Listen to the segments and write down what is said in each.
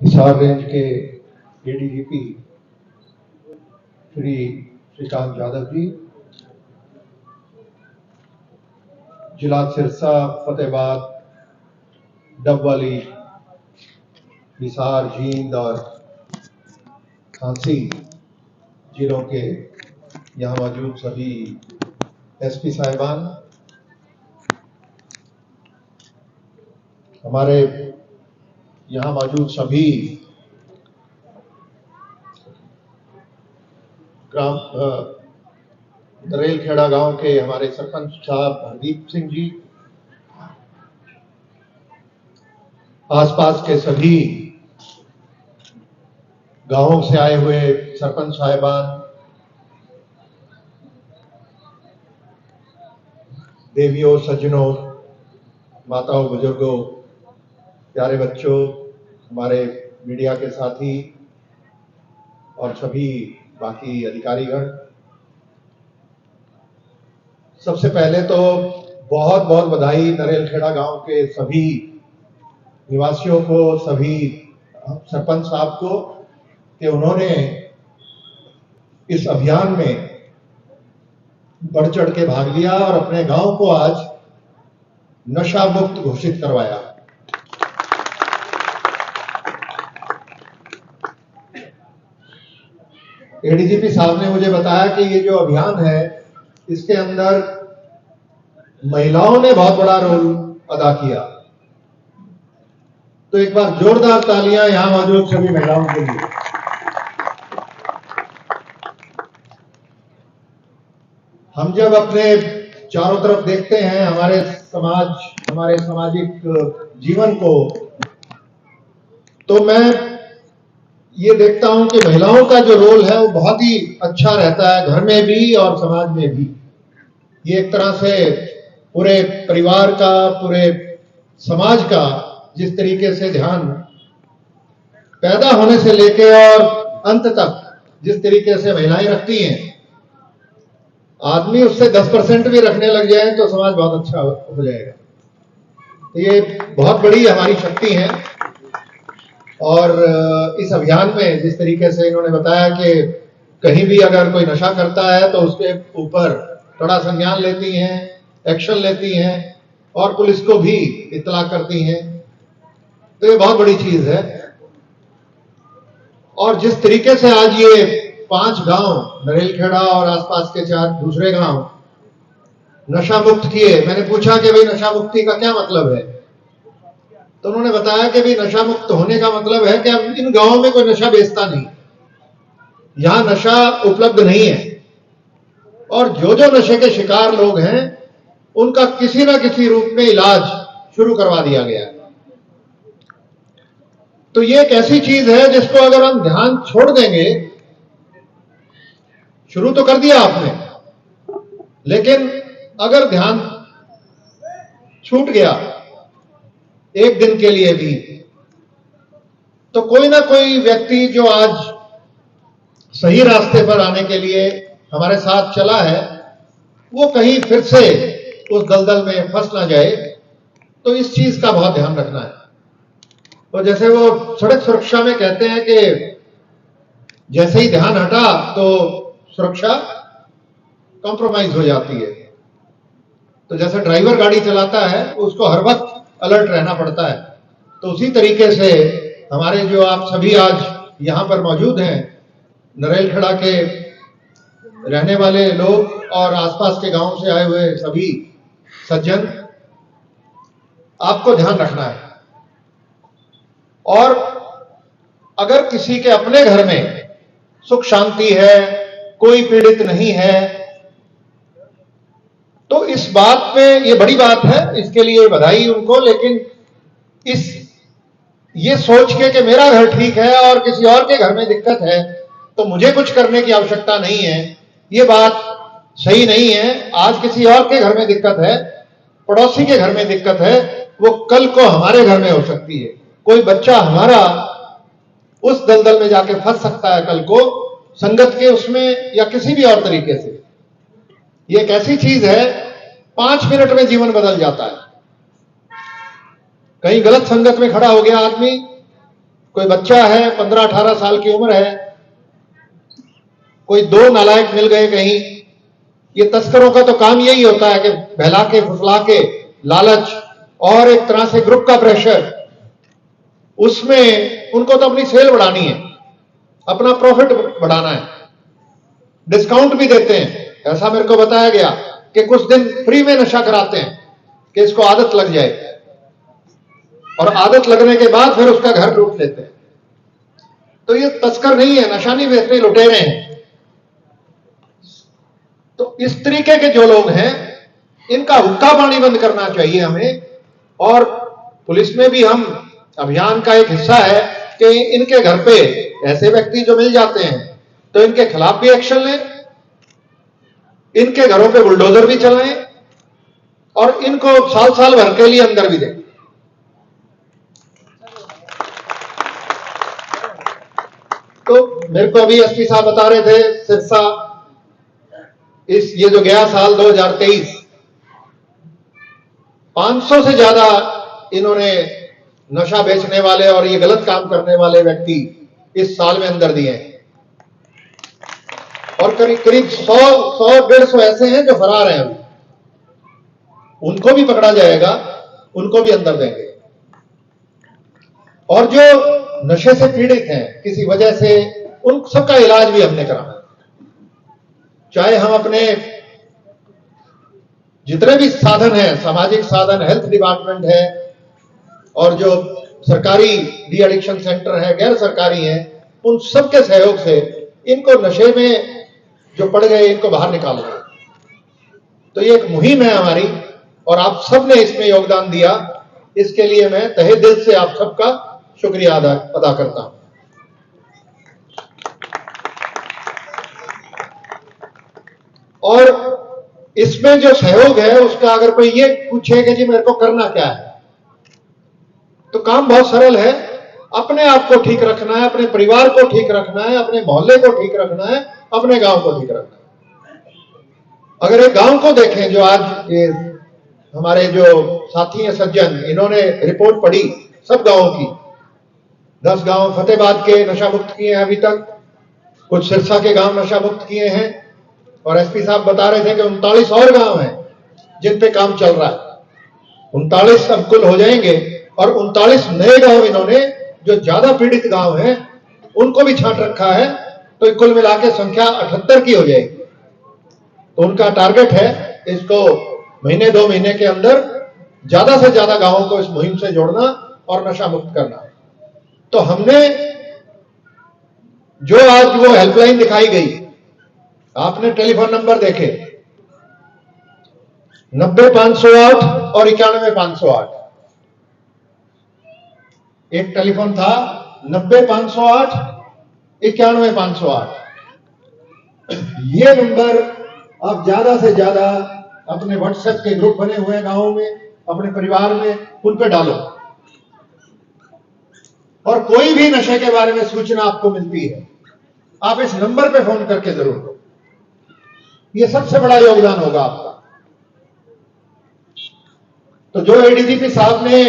Hisar range के ADGP Shri Shrikant Yadav ji, जिला सिरसा, फतेहाबाद, डबवाली, हिसार, जींद और झांसी जिलों के यहाँ मौजूद सभी एसपी साहिबान, हमारे यहाँ मौजूद सभी ग्राम नरेलखेड़ा गांव के हमारे सरपंच साहब हरदीप सिंह जी, आसपास के सभी गांवों से आए हुए सरपंच साहिबान, देवियों, सज्जनों, माताओं, बुजुर्गों, प्यारे बच्चों, हमारे मीडिया के साथी और सभी बाकी अधिकारीगण, सबसे पहले तो बहुत बहुत बधाई नरेलखेड़ा गांव के सभी निवासियों को, सभी सरपंच साहब को कि उन्होंने इस अभियान में बढ़ चढ़ के भाग लिया और अपने गांव को आज नशा मुक्त घोषित करवाया। एडीजीपी साहब ने मुझे बताया कि ये जो अभियान है इसके अंदर महिलाओं ने बहुत बड़ा रोल अदा किया, तो एक बार जोरदार तालियां यहां मौजूद सभी महिलाओं के लिए। हम जब अपने चारों तरफ देखते हैं हमारे समाज, हमारे सामाजिक जीवन को, तो मैं ये देखता हूं कि महिलाओं का जो रोल है वो बहुत ही अच्छा रहता है, घर में भी और समाज में भी। ये एक तरह से पूरे परिवार का, पूरे समाज का जिस तरीके से ध्यान पैदा होने से लेके और अंत तक जिस तरीके से महिलाएं रखती हैं, आदमी उससे 10% भी रखने लग जाए तो समाज बहुत अच्छा हो जाएगा। तो ये बहुत बड़ी हमारी शक्ति है। और इस अभियान में जिस तरीके से इन्होंने बताया कि कहीं भी अगर कोई नशा करता है तो उसके ऊपर कड़ा संज्ञान लेती हैं, एक्शन लेती हैं और पुलिस को भी इत्तला करती हैं, तो ये बहुत बड़ी चीज है। और जिस तरीके से आज ये 5 गांव नरेलखेड़ा और आसपास के 4 दूसरे गांव नशा मुक्त किए, मैंने पूछा कि भाई नशा मुक्ति का क्या मतलब है, तो उन्होंने बताया कि भाई नशा मुक्त होने का मतलब है कि अब इन गांवों में कोई नशा बेचता नहीं, यहां नशा उपलब्ध नहीं है, और जो जो नशे के शिकार लोग हैं उनका किसी ना किसी रूप में इलाज शुरू करवा दिया गया है। तो ये एक ऐसी चीज है जिसको अगर हम ध्यान छोड़ देंगे, शुरू तो कर दिया आपने, लेकिन अगर ध्यान छूट गया एक दिन के लिए भी, तो कोई ना कोई व्यक्ति जो आज सही रास्ते पर आने के लिए हमारे साथ चला है, वो कहीं फिर से उस दलदल में फंस ना जाए। तो इस चीज का बहुत ध्यान रखना है। और जैसे वो सड़क सुरक्षा में कहते हैं कि जैसे ही ध्यान हटा तो सुरक्षा कॉम्प्रोमाइज हो जाती है। तो जैसे ड्राइवर गाड़ी चलाता है उसको हर वक्त अलर्ट रहना पड़ता है, तो उसी तरीके से हमारे जो आप सभी आज यहां पर मौजूद हैं, नरेलखेड़ा के रहने वाले लोग और आसपास के गांव से आए हुए सभी सज्जन, आपको ध्यान रखना है। और अगर किसी के अपने घर में सुख शांति है, कोई पीड़ित नहीं है, तो इस बात पे ये बड़ी बात है, इसके लिए बधाई उनको। लेकिन ये सोच के कि मेरा घर ठीक है और किसी और के घर में दिक्कत है तो मुझे कुछ करने की आवश्यकता नहीं है, ये बात सही नहीं है। आज किसी और के घर में दिक्कत है, पड़ोसी के घर में दिक्कत है, वो कल को हमारे घर में हो सकती है। कोई बच्चा हमारा उस दलदल में जाके फंस सकता है कल को, संगत के उसमें या किसी भी और तरीके से। ये एक ऐसी चीज है 5 मिनट में जीवन बदल जाता है। कहीं गलत संगत में खड़ा हो गया आदमी, कोई बच्चा है 15-18 साल की उम्र है, कोई दो नालायक मिल गए कहीं। ये तस्करों का तो काम यही होता है कि बहला के फुसला के, लालच और एक तरह से ग्रुप का प्रेशर, उसमें उनको तो अपनी सेल बढ़ानी है, अपना प्रॉफिट बढ़ाना है, डिस्काउंट भी देते हैं। ऐसा मेरे को बताया गया कि कुछ दिन फ्री में नशा कराते हैं कि इसको आदत लग जाए, और आदत लगने के बाद फिर उसका घर लूट लेते हैं। तो ये तस्कर नहीं है, नशा नहीं बेचते, लुटेरे हैं। तो इस तरीके के जो लोग हैं, इनका हुक्का पानी बंद करना चाहिए हमें। और पुलिस में भी हम अभियान का एक हिस्सा है कि इनके घर पे ऐसे व्यक्ति जो मिल जाते हैं तो इनके खिलाफ भी एक्शन लें, इनके घरों पे बुलडोजर भी चलाएं और इनको साल साल भर के लिए अंदर भी दें। तो मेरे को अभी एसपी साहब बता रहे थे, सिरसा ये जो गया साल 2023, 500 से ज्यादा इन्होंने नशा बेचने वाले और ये गलत काम करने वाले व्यक्ति इस साल में अंदर दिए हैं। और करीब करीब 100-150 ऐसे हैं जो फरार हैं अभी, उनको भी पकड़ा जाएगा, उनको भी अंदर देंगे। और जो नशे से पीड़ित हैं किसी वजह से, उन सबका इलाज भी हमने कराना, चाहे हम अपने जितने भी साधन हैं, सामाजिक साधन, हेल्थ डिपार्टमेंट है और जो सरकारी डी एडिक्शन सेंटर है, गैर सरकारी हैं, उन सबके सहयोग से इनको नशे में जो पड़ गए इनको बाहर निकालना है। तो ये एक मुहिम है हमारी और आप सब ने इसमें योगदान दिया, इसके लिए मैं तहे दिल से आप सबका शुक्रिया अदा करता हूं। और इसमें जो सहयोग है उसका अगर कोई ये पूछे कि जी मेरे को करना क्या है, तो काम बहुत सरल है। अपने आप को ठीक रखना है, अपने परिवार को ठीक रखना है, अपने मोहल्ले को ठीक रखना है, अपने गांव को ठीक रखना है। अगर एक गांव को देखें, जो आज ये हमारे जो साथी हैं सज्जन, इन्होंने रिपोर्ट पढ़ी सब गांवों की, 10 गांव फतेहाबाद के नशा मुक्त किए हैं अभी तक, कुछ सिरसा के गांव नशा मुक्त किए हैं, और एसपी साहब बता रहे थे कि 39 और गांव हैं जिन पे काम चल रहा है। 39 अब कुल हो जाएंगे और 39 नए गांव इन्होंने जो ज्यादा पीड़ित गांव हैं उनको भी छांट रखा है, तो कुल मिला के संख्या 78 की हो जाएगी। तो उनका टारगेट है इसको महीने 2 महीने के अंदर ज्यादा से ज्यादा गांवों को इस मुहिम से जोड़ना और नशा मुक्त करना। तो हमने जो आज वो हेल्पलाइन दिखाई गई, आपने टेलीफोन नंबर देखे 90-508 और 91-508, एक टेलीफोन था 90-508, 91-508। ये नंबर आप ज्यादा से ज्यादा अपने व्हाट्सएप के ग्रुप बने हुए हैं गांवों में, अपने परिवार में, उन पे डालो। और कोई भी नशे के बारे में सूचना आपको मिलती है, आप इस नंबर पे फोन करके जरूर दो। ये सबसे बड़ा योगदान होगा आपका। तो जो एडीजीपी साहब ने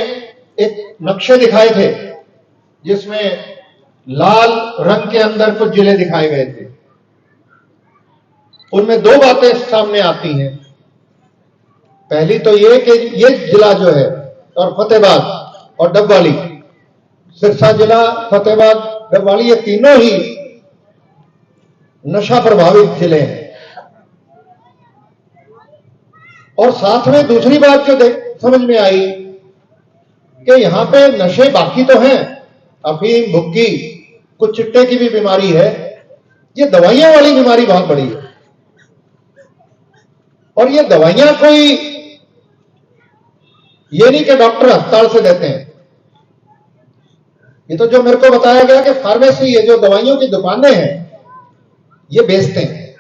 एक नक्शे दिखाए थे जिसमें लाल रंग के अंदर कुछ जिले दिखाए गए थे, उनमें 2 बातें सामने आती हैं। पहली तो ये कि ये जिला जो है, और फतेहाबाद और डबवाली, सिरसा जिला, फतेहाबाद, डबवाली, ये तीनों ही नशा प्रभावित जिले हैं। और साथ में दूसरी बात जो समझ में आई कि यहां पे नशे बाकी तो हैं, अफीम, भुक्की, कुछ चिट्टे की भी बीमारी है, ये दवाइयां वाली बीमारी बहुत बड़ी है। और ये दवाइयां कोई ये नहीं कि डॉक्टर अस्पताल से देते हैं, ये तो जो मेरे को बताया गया कि फार्मेसी, ये जो दवाइयों की दुकानें हैं, ये बेचते हैं।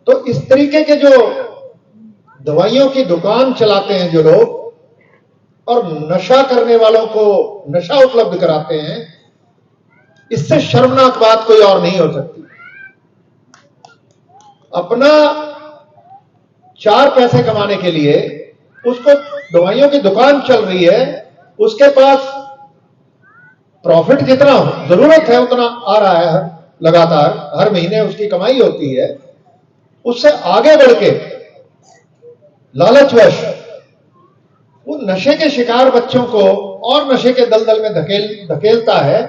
तो इस तरीके के जो दवाइयों की दुकान चलाते हैं जो लोग, और नशा करने वालों को नशा उपलब्ध कराते हैं, इससे शर्मनाक बात कोई और नहीं हो सकती। अपना 4 पैसे कमाने के लिए उसको दवाइयों की दुकान चल रही है, उसके पास प्रॉफिट जितना जरूरत है उतना आ रहा है, लगातार हर महीने उसकी कमाई होती है, उससे आगे बढ़ के लालचवश वो नशे के शिकार बच्चों को और नशे के दलदल में धकेलता है,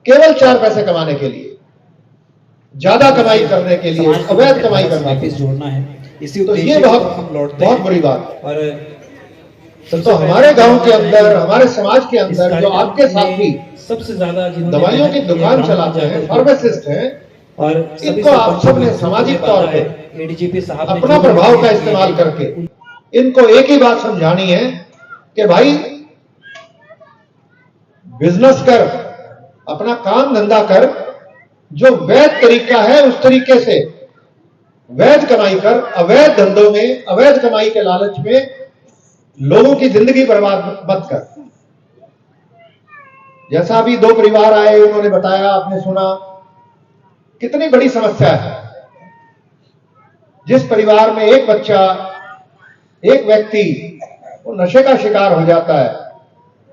केवल 4 पैसे कमाने के लिए, ज्यादा कमाई करने के लिए, अवैध कमाई करने के लिए जोड़ना है। इसी तो ये बहुत बुरी बात है। और तो हमारे गांव के अंदर, हमारे समाज के अंदर जो आपके साथी सबसे ज्यादा दवाइयों की दुकान चलाते हैं, फार्मासिस्ट हैं, और इनको आप सबने सामाजिक तौर पे एडीजीपी साहब अपना प्रभाव का इस्तेमाल करके इनको एक ही बात समझानी है कि भाई बिजनेस कर, अपना काम धंधा कर, जो वैध तरीका है उस तरीके से वैध कमाई कर, अवैध धंधों में, अवैध कमाई के लालच में लोगों की जिंदगी बर्बाद मत कर। जैसा अभी 2 परिवार आए, उन्होंने बताया, आपने सुना, कितनी बड़ी समस्या है। जिस परिवार में एक बच्चा, एक व्यक्ति वो नशे का शिकार हो जाता है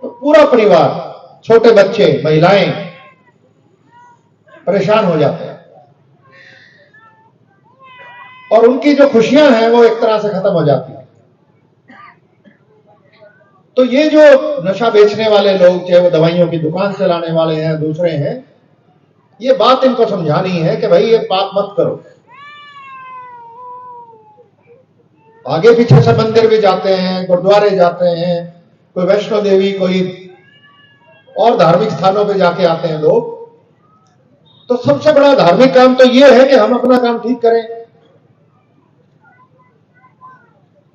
तो पूरा परिवार, छोटे बच्चे, महिलाएं परेशान हो जाते हैं और उनकी जो खुशियां हैं वो एक तरह से खत्म हो जाती हैं। तो ये जो नशा बेचने वाले लोग, चाहे वो दवाइयों की दुकान चलाने वाले हैं, दूसरे हैं, ये बात इनको समझानी है कि भाई ये बात मत करो। आगे पीछे से मंदिर भी जाते हैं, गुरुद्वारे जाते हैं, कोई वैष्णो देवी, कोई और धार्मिक स्थानों पे जाके आते हैं लोग। तो सबसे बड़ा धार्मिक काम तो ये है कि हम अपना काम ठीक करें,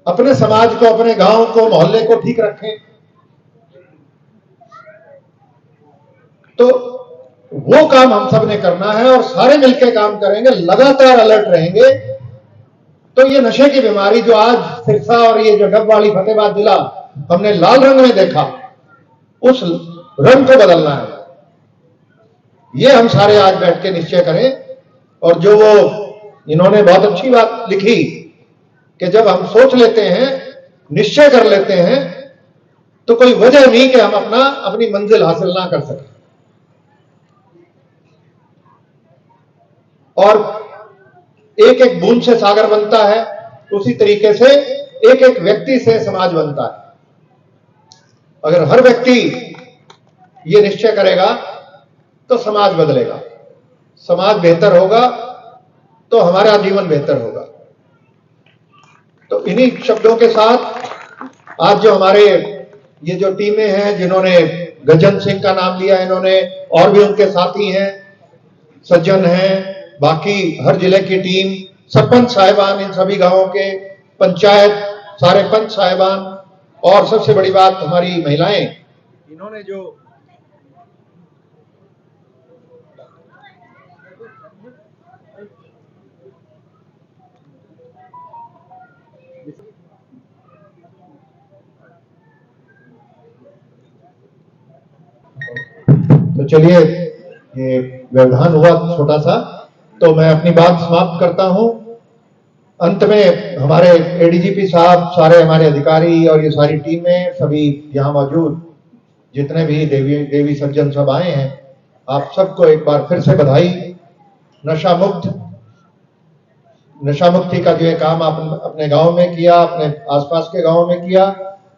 अपने समाज को, अपने गांव को, मोहल्ले को ठीक रखें। तो वो काम हम सब ने करना है और सारे मिलकर काम करेंगे, लगातार अलर्ट रहेंगे। तो ये नशे की बीमारी जो आज सिरसा और ये जो डबवाली, फतेहाबाद जिला हमने लाल रंग में देखा, उस रंग को बदलना है। ये हम सारे आज बैठ के निश्चय करें। और जो वो इन्होंने बहुत अच्छी बात लिखी कि जब हम सोच लेते हैं, निश्चय कर लेते हैं, तो कोई वजह नहीं कि हम अपनी मंजिल हासिल ना कर सकें। और एक एक बूंद से सागर बनता है, उसी तरीके से एक एक व्यक्ति से समाज बनता है। अगर हर व्यक्ति ये निश्चय करेगा तो समाज बदलेगा, समाज बेहतर होगा तो हमारा जीवन बेहतर होगा। तो इन्हीं शब्दों के साथ आज जो हमारे ये जो टीमें हैं, जिन्होंने गजन सिंह का नाम लिया, इन्होंने और भी उनके साथी हैं, सज्जन हैं, बाकी हर जिले की टीम, सरपंच साहिबान, इन सभी गांवों के पंचायत, सारे पंच साहिबान, और सबसे बड़ी बात हमारी महिलाएं, इन्होंने जो तो चलिए, ये व्यवधान हुआ छोटा सा, तो मैं अपनी बात समाप्त करता हूं। अंत में हमारे एडीजीपी साहब, सारे हमारे अधिकारी और ये सारी टीमें, सभी यहां मौजूद जितने भी देवी सज्जन सब आए हैं, आप सबको एक बार फिर से बधाई। नशा मुक्ति का जो ये काम आप अपने गांव में किया, अपने आसपास के गांव में किया,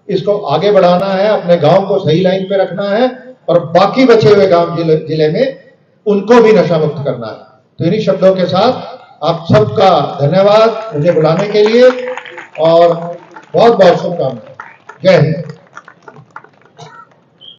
इसको आगे बढ़ाना है, अपने गांव को सही लाइन पे रखना है और बाकी बचे हुए गांव जिले में उनको भी नशा मुक्त करना है। तो इन्हीं शब्दों के साथ आप सबका धन्यवाद मुझे बुलाने के लिए और बहुत बहुत शुभकामनाएं। जय हिंद।